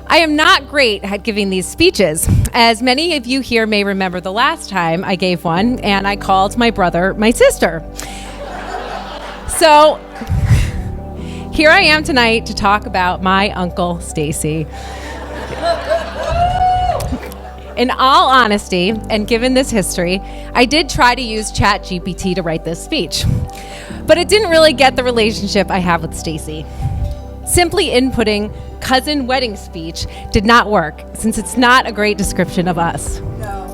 I am not great at giving these speeches. As many of you here may remember the last time I gave one, and I called my brother my sister. So here I am tonight to talk about my Uncle Stacy. In all honesty, and given this history, I did try to use ChatGPT to write this speech, but it didn't really get the relationship I have with Stacy. Simply inputting cousin wedding speech did not work, since it's not a great description of us. No.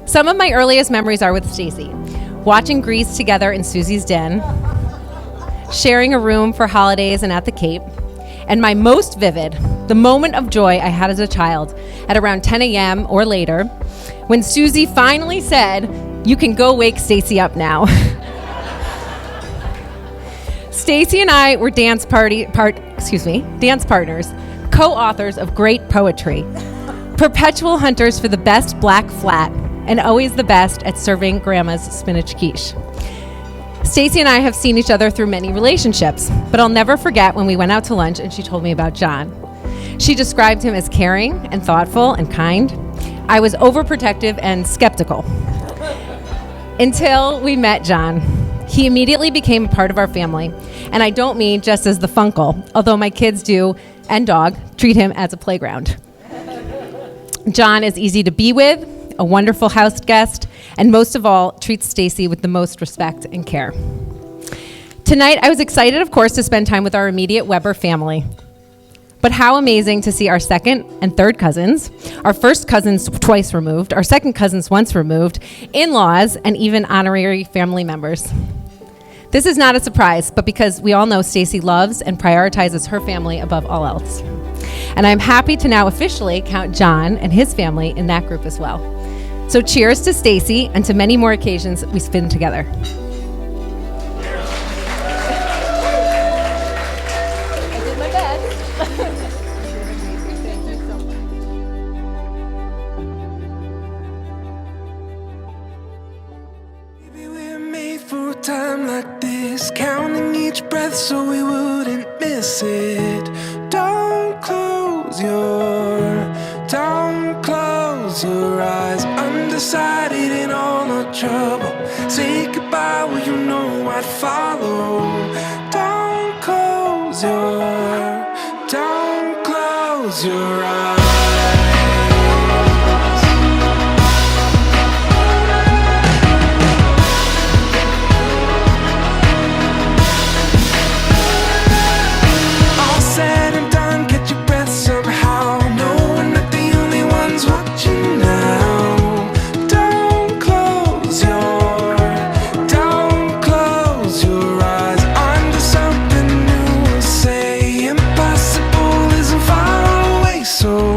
Some of my earliest memories are with Stacy, watching Grease together in Susie's den, sharing a room for holidays and at the Cape, and my most vivid, the moment of joy I had as a child at around 10 a.m. or later, when Susie finally said, "You can go wake Stacy up now." Stacy and I were dance partners, co-authors of great poetry, perpetual hunters for the best black flat, and always the best at serving Grandma's spinach quiche. Stacy and I have seen each other through many relationships, but I'll never forget when we went out to lunch and she told me about John. She described him as caring and thoughtful and kind. I was overprotective and skeptical. Until we met John. He immediately became a part of our family, and I don't mean just as the funkle, although my kids do, and dog, treat him as a playground. John is easy to be with, a wonderful house guest, and most of all, treats Stacy with the most respect and care. Tonight, I was excited, of course, to spend time with our immediate Weber family. But how amazing to see our second and third cousins, our first cousins twice removed, our second cousins once removed, in-laws, and even honorary family members. This is not a surprise, but because we all know Stacy loves and prioritizes her family above all else. And I'm happy to now officially count John and his family in that group as well. So cheers to Stacy and to many more occasions we spend together. I did my best. Thank you so much. Maybe we're made for a time like this, counting each breath so we wouldn't miss it. Don't close your eyes, undecided in all our trouble. Say goodbye, well you know I'd follow. Don't close your eyes. All said and done, catch your breath somehow. No, we're not the only ones watching now. Don't close your eyes. Onto something new, we'll say. Impossible isn't far away, so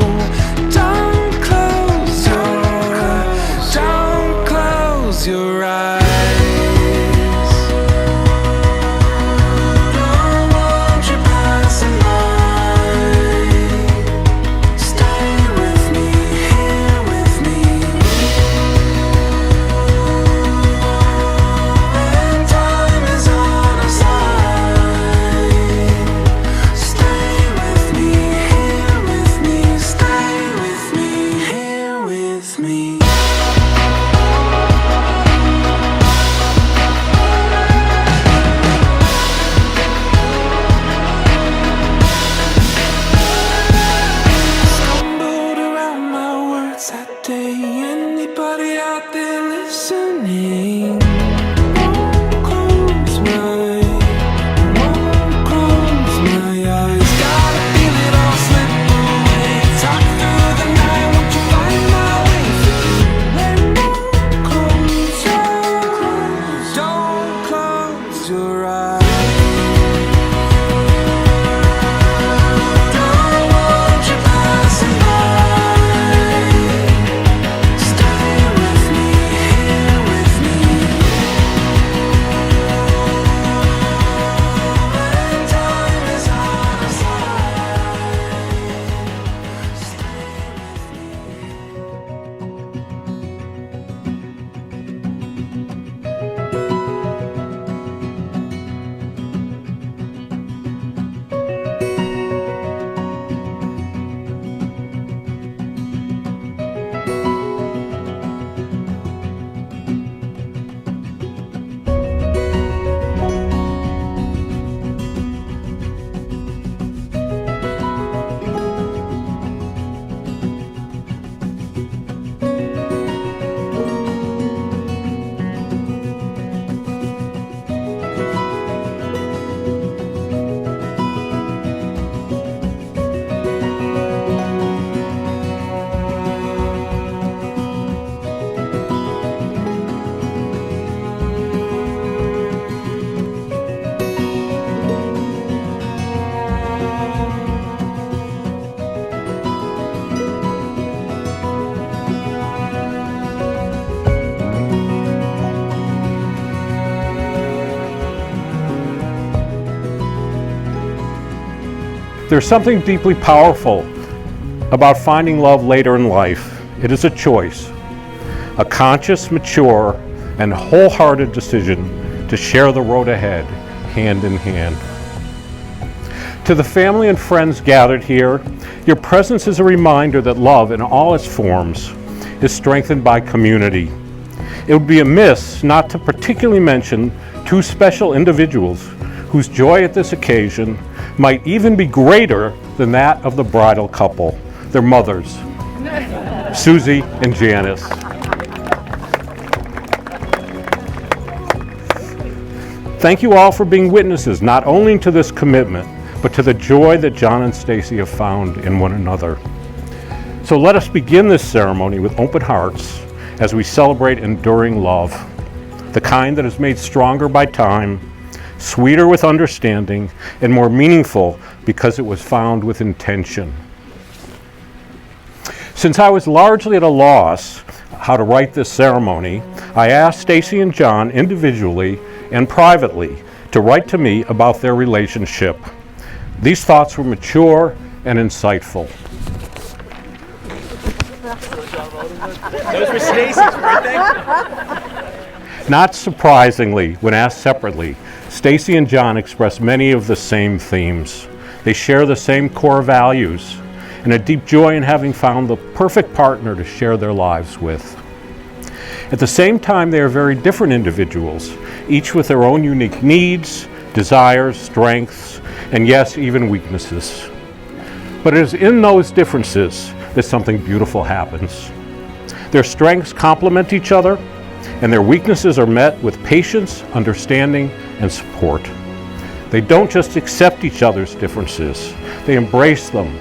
There's something deeply powerful about finding love later in life. It is a choice, a conscious, mature, and wholehearted decision to share the road ahead, hand in hand. To the family and friends gathered here, your presence is a reminder that love in all its forms is strengthened by community. It would be amiss not to particularly mention two special individuals whose joy at this occasion might even be greater than that of the bridal couple, their mothers, Susie and Janice. Thank you all for being witnesses not only to this commitment, but to the joy that John and Stacy have found in one another. So let us begin this ceremony with open hearts as we celebrate enduring love, the kind that is made stronger by time, sweeter with understanding, and more meaningful because it was found with intention. Since I was largely at a loss how to write this ceremony, I asked Stacy and John individually and privately to write to me about their relationship. These thoughts were mature and insightful. Those were Stacy's, weren't they? Not surprisingly, when asked separately, Stacy and John express many of the same themes. They share the same core values and a deep joy in having found the perfect partner to share their lives with. At the same time, they are very different individuals, each with their own unique needs, desires, strengths, and yes, even weaknesses. But it is in those differences that something beautiful happens. Their strengths complement each other, and their weaknesses are met with patience, understanding, and support. They don't just accept each other's differences, they embrace them,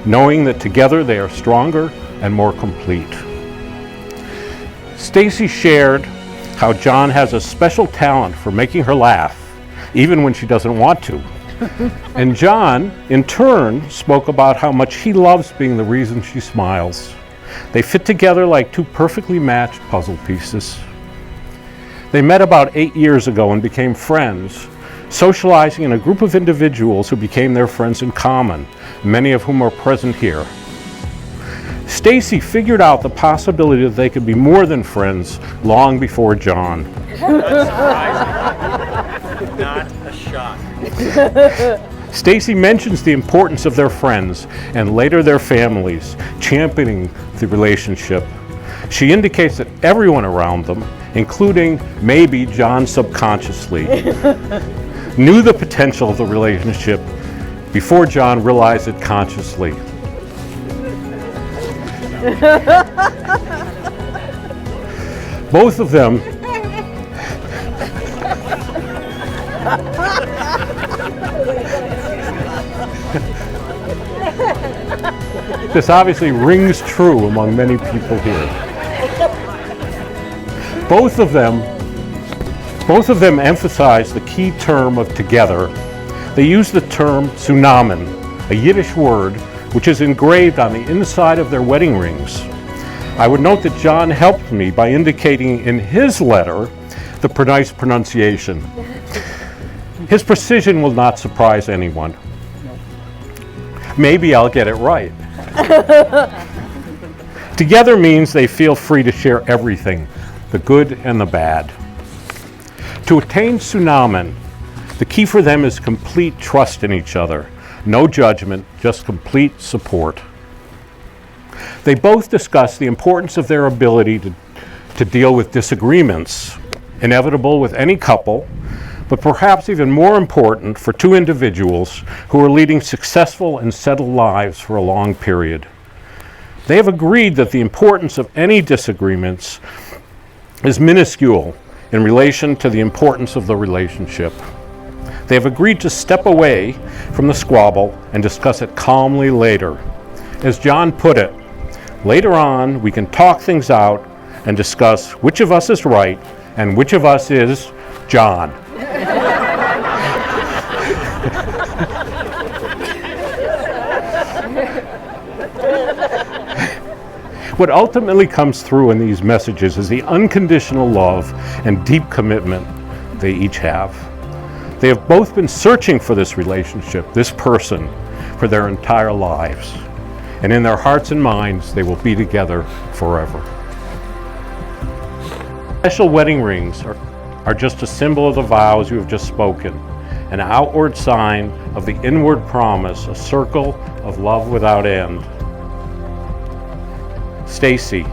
knowing that together they are stronger and more complete. Stacy shared how John has a special talent for making her laugh, even when she doesn't want to. And John, in turn, spoke about how much he loves being the reason she smiles. They fit together like two perfectly matched puzzle pieces. They met about 8 years ago and became friends, socializing in a group of individuals who became their friends in common, many of whom are present here. Stacy figured out the possibility that they could be more than friends long before John. Not a shock. Stacy mentions the importance of their friends and later their families, championing the relationship. She indicates that everyone around them, including maybe John subconsciously, knew the potential of the relationship before John realized it consciously. Both of them this obviously rings true among many people here. Both of them emphasize the key term of together. They use the term tsunamen, a Yiddish word which is engraved on the inside of their wedding rings. I would note that John helped me by indicating in his letter the precise pronunciation. His precision will not surprise anyone. Maybe I'll get it right. Together means they feel free to share everything, the good and the bad. To attain tsunamen, the key for them is complete trust in each other. No judgment, just complete support. They both discuss the importance of their ability to deal with disagreements, inevitable with any couple, but perhaps even more important for two individuals who are leading successful and settled lives for a long period. They have agreed that the importance of any disagreements is minuscule in relation to the importance of the relationship. They have agreed to step away from the squabble and discuss it calmly later. As John put it, later on we can talk things out and discuss which of us is right and which of us is John. What ultimately comes through in these messages is the unconditional love and deep commitment they each have. They have both been searching for this relationship, this person, for their entire lives. And in their hearts and minds, they will be together forever. Special wedding rings are just a symbol of the vows you have just spoken, an outward sign of the inward promise, a circle of love without end. Stacy,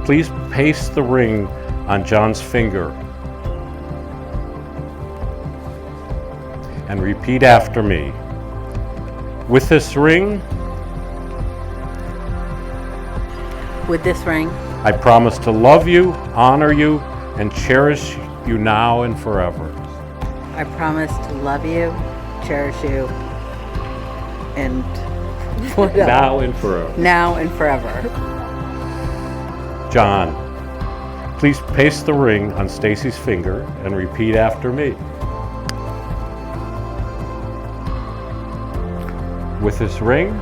please paste the ring on John's finger and repeat after me. With this ring, I promise to love you, honor you, and cherish you now and forever. I promise to love you, cherish you, and what else? Now and forever. Now and forever. John, please paste the ring on Stacy's finger and repeat after me. With this ring,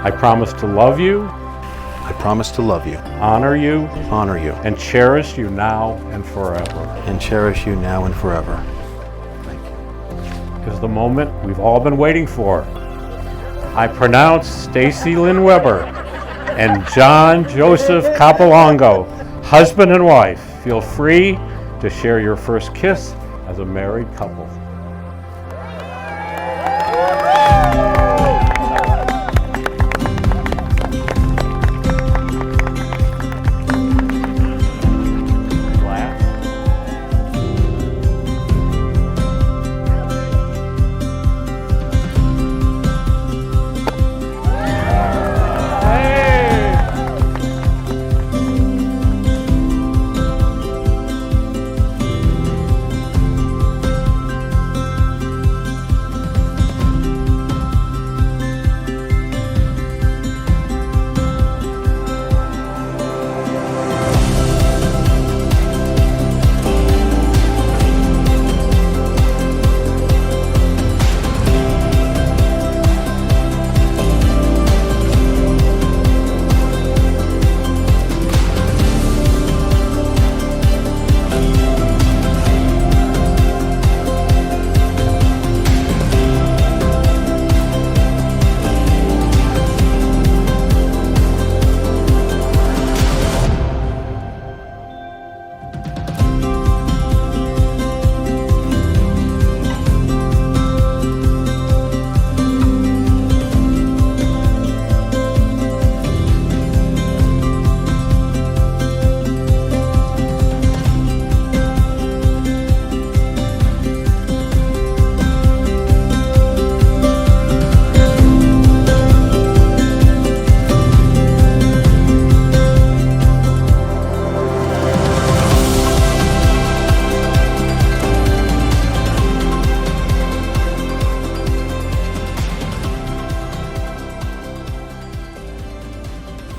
I promise to love you, honor you, and cherish you now and forever. Is the moment we've all been waiting for. I pronounce Stacy Lynn Weber and John Joseph Capolongo, husband and wife. Feel free to share your first kiss as a married couple.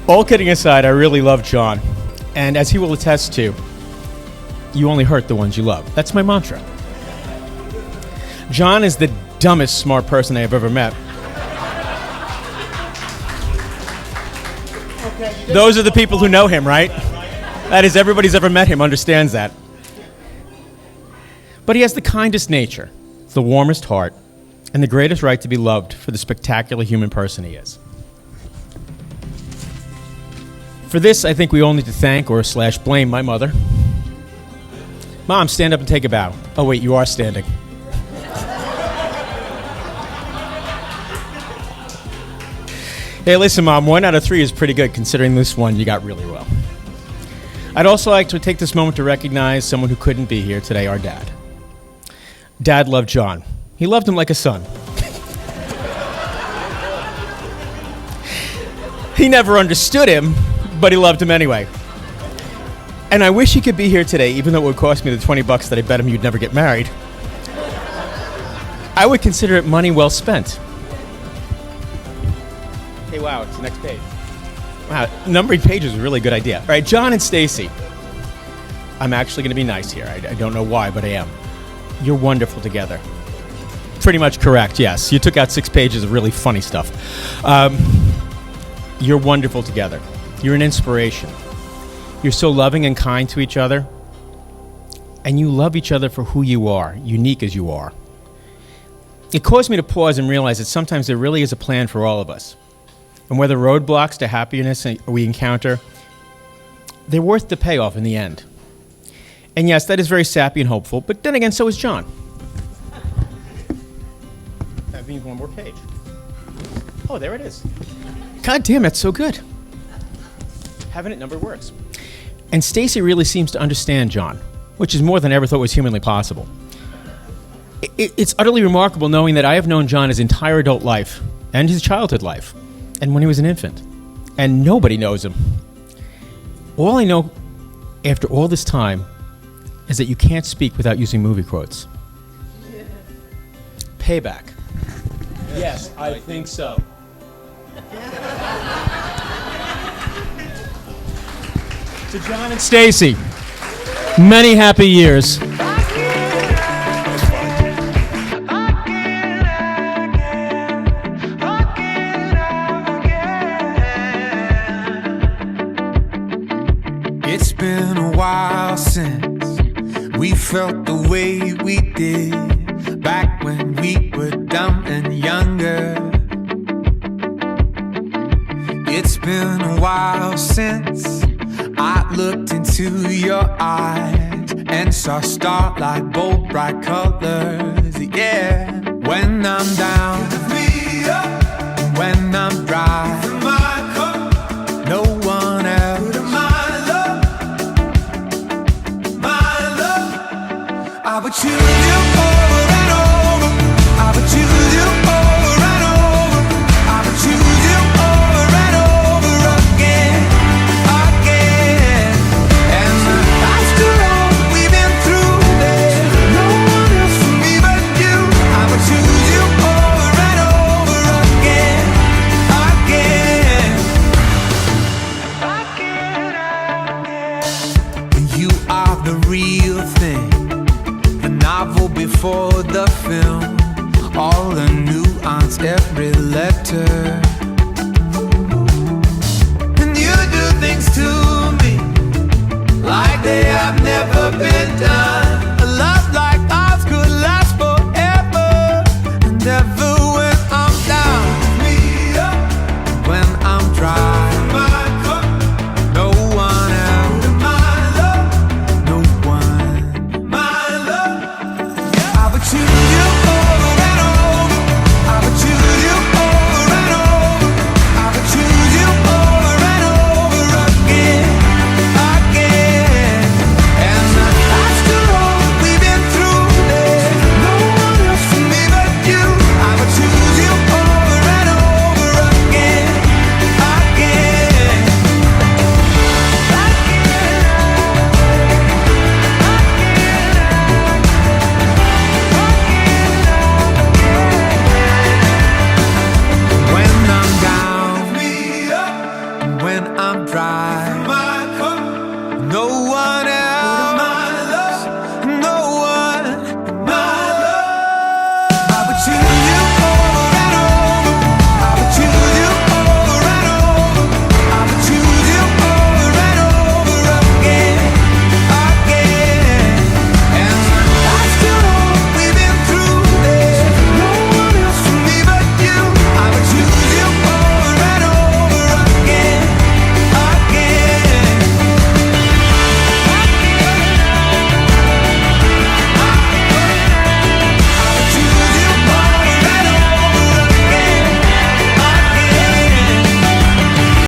All kidding aside, I really love John. And as he will attest to, you only hurt the ones you love. That's my mantra. John is the dumbest smart person I have ever met. Those are the people who know him, right? That is, everybody's ever met him understands that. But he has the kindest nature, the warmest heart, and the greatest right to be loved for the spectacular human person he is. For this, I think we all need to thank or / blame my mother. Mom, stand up and take a bow. Oh wait, you are standing. Hey, listen, Mom, 1 out of 3 is pretty good considering this one you got really well. I'd also like to take this moment to recognize someone who couldn't be here today, our dad. Dad loved John. He loved him like a son. He never understood him, but he loved him anyway. And I wish he could be here today, even though it would cost me the $20 that I bet him you'd never get married. I would consider it money well spent. Hey, wow, it's the next page. Wow, numbering pages is a really good idea. All right, John and Stacy. I'm actually going to be nice here. I don't know why, but I am. You're wonderful together. Pretty much correct, yes. You took out 6 pages of really funny stuff. You're wonderful together. You're an inspiration. You're so loving and kind to each other. And you love each other for who you are, unique as you are. It caused me to pause and realize that sometimes there really is a plan for all of us. And whether roadblocks to happiness we encounter, they're worth the payoff in the end. And yes, that is very sappy and hopeful, but then again, so is John. That means one more page. Oh, there it is. God damn, that's so good. Having it numbered works. And Stacy really seems to understand John, which is more than I ever thought was humanly possible. It's utterly remarkable knowing that I have known John his entire adult life and his childhood life, and when he was an infant. And nobody knows him. All I know after all this time is that you can't speak without using movie quotes. Payback. Yes, I think so. To John and Stacy, many happy years. It's been a while since we felt the way we did back when we were dumb and younger. It's been a while since I looked into your eyes and saw starlight, bold, bright colors. Yeah, when I'm down, when I'm dry, no one else. I would choose you over and over. I would choose you over and over. I would choose you over and over again, again. And after all we've been through, there's no one else for me but you. I would choose you over and over again, again, again. You are the real thing. Novel before the film, all the nuance, every letter.